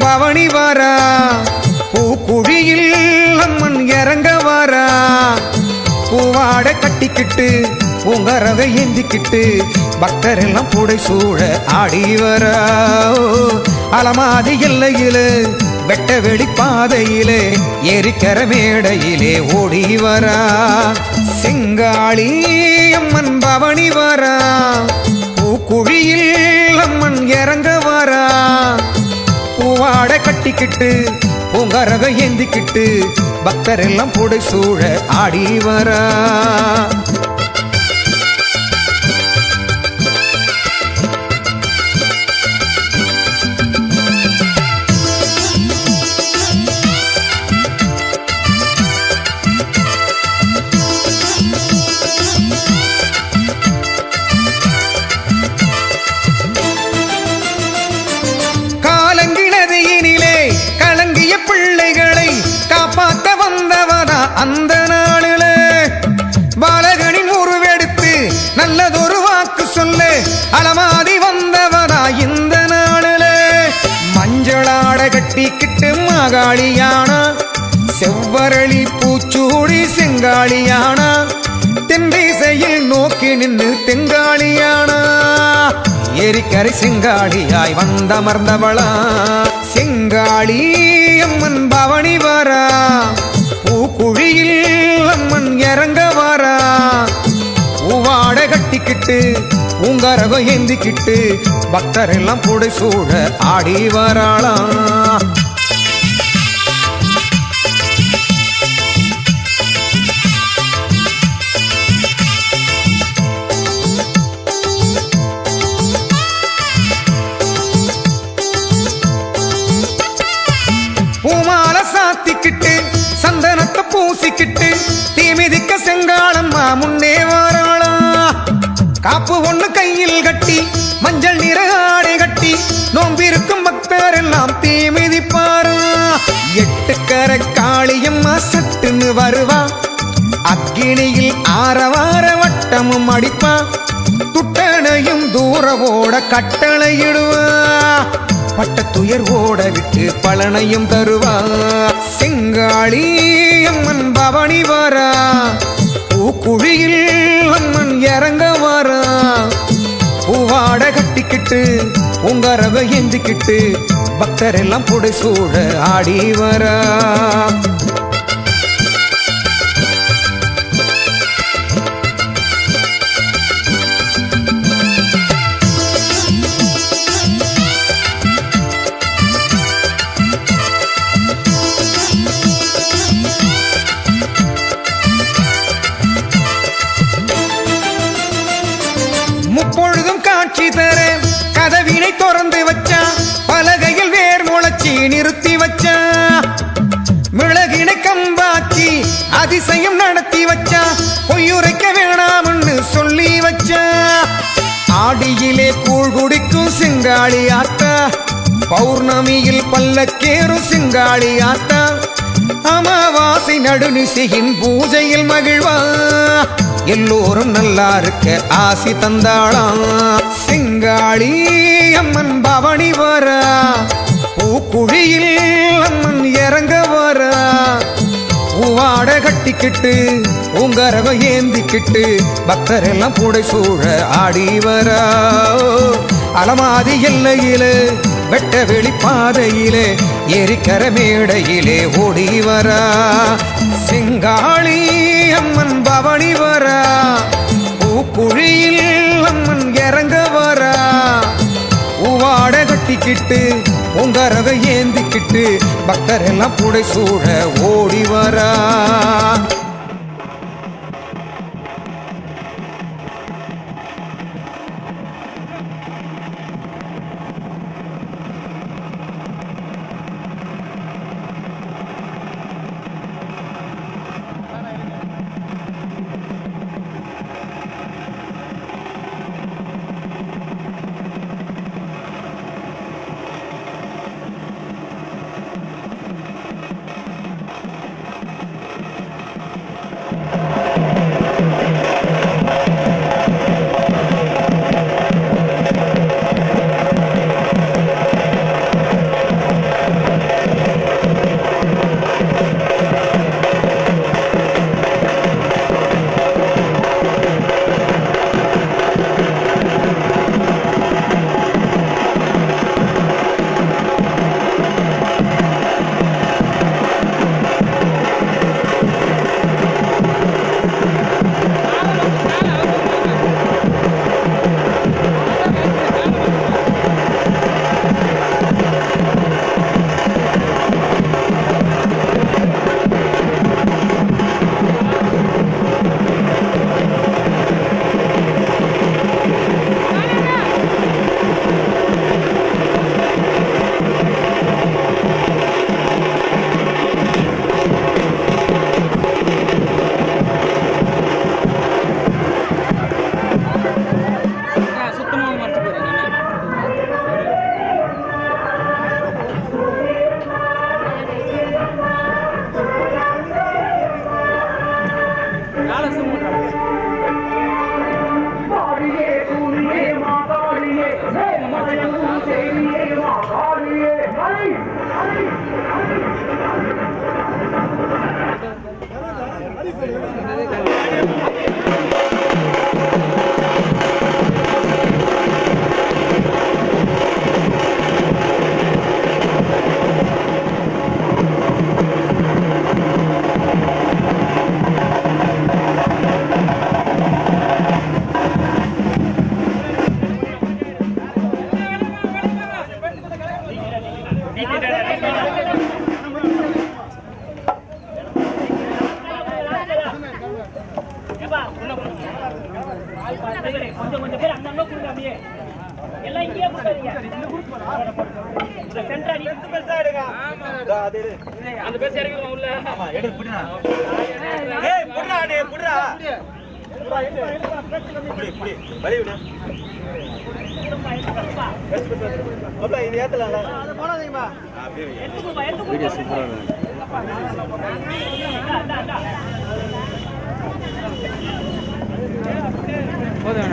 பவனி வரா பூக்குழியில் அம்மன் இறங்க வரா பூவாட கட்டிக்கிட்டு பூங்கரக ஏந்திக்கிட்டு பக்தர் எல்லாம் புடை சூழ ஆடி வரா அலமாதி எல்லையிலே வெட்ட வெளி பாதையிலே ஏரிக்கர மேடையிலே ஓடி வரா செங்காளி அம்மன் பவனி வரா பூக்குழியில் அம்மன் இறங்க வரா பூவாட கட்டிக்கிட்டு பூங்கரக ஏந்திக்கிட்டு பக்தர் எல்லாம் புடை சூழ ஆடி வரா பிள்ளைகளை காப்பாற்ற வந்தவதா அந்த நாளில பாலகனின் உருவெடுத்து நல்லதொரு வாக்கு சொல்ல அலமாதி வந்தவதா இந்த நாளில மஞ்சளாட கட்டிக்கிட்டு மாகாளியானா செவ்வரளி பூச்சூடி செங்காளியானா தென்திசையில் நோக்கி நின்று தெங்காளியானா ஏரிக்கரை செங்காளியாய் வந்தமர்ந்தவளா செங்காளி அம்மன் பவனி வரா பூக்குழியில் அம்மன் இறங்க வரா பூவாட கட்டிக்கிட்டு பூங்கரகம் ஏந்திக்கிட்டு பக்தர் எல்லாம் புடை சூழ ஆடி வராளா பூமால சாத்திக்கிட்டு சந்தனத்தை பூசிக்கிட்டு தீமிதிக்க செங்காளம்மா முன்னே வாராளா காப்பு ஒண்ணு கையில் கட்டி மஞ்சள் நிற ஆடை கட்டி நோம்பிருக்கும் பக்தர் எல்லாம் தீமிதிப்பாரா எட்டுக்கர காளியம்மா சட்டுன்னு வருவா அக்கினியில் ஆரவார வட்டமும் அடிப்பா துட்டனையும் தூரவோட கட்டளையிடுவா பட்ட துயர் ஓட விட்டு பலனையும் தருவா செங்காளி அம்மன் பவனி வரா பூக்குழியில் அம்மன் இறங்க வரா பூவாட கட்டிக்கிட்டு பூங்கரக ஏந்திக்கிட்டு பக்தர் எல்லாம் புடை சூழ ஆடி வரா முப்பொழுதும் காட்சி தர கதவினை திறந்து வச்சா பலகையில் வேர் முளைச்சி நிறுத்தி வச்சா மிளகினை கம்பாச்சி அதிசயம் நடத்தி வச்சா பொய்யுரைக்க வேணாம்னு சொல்லி வச்சா ஆடியிலே கூழ் குடிக்கும் செங்காளி ஆத்தா பௌர்ணமியில் பல்லக்கேறும் செங்காளி ஆத்தா அமாவாசை நடுநிசையின் பூஜையில் மகிழ்வா எல்லோரும் நல்லா இருக்க ஆசி தந்தாளாம் செங்காளி அம்மன் பவனி வரா பூக்குழியில் அம்மன் இறங்க வரா பூவாட கட்டிக்கிட்டு பூங்கரகம் ஏந்திக்கிட்டு பக்தர் எல்லாம் புடை சூழ ஆடி வரா அலமாதி எல்லையிலே வெட்ட வெளி பாதையிலே ஏரிக்கர மேடையிலே ஓடி வரா செங்காளி அம்மன் பவனி வரா பூக்குழியில் அம்மன் இறங்க வரா பூவாட கட்டிக்கிட்டு பூங்கரக ஏந்திக்கிட்டு பக்தர் எல்லாம் புடை சூழ ஓடி வரா கொஞ்சம் கொஞ்சம் பேர் அங்கங்க கொடுங்க அப்படியே எல்லாம் இங்கேயே கொடுங்க சென்டரா நீ பெருசா எடுங்க அந்த பெருசா எடுங்க உள்ள ஆமா எடு புடிடா ஏய் புடிடா டேய் புடிடா புடி புடி வலி விடு அப்பா இது ஏத்தலாம் அத போடாதீங்கப்பா அப்படியே எடுத்து வீடியோ சூப்பரா இருக்கு போதும்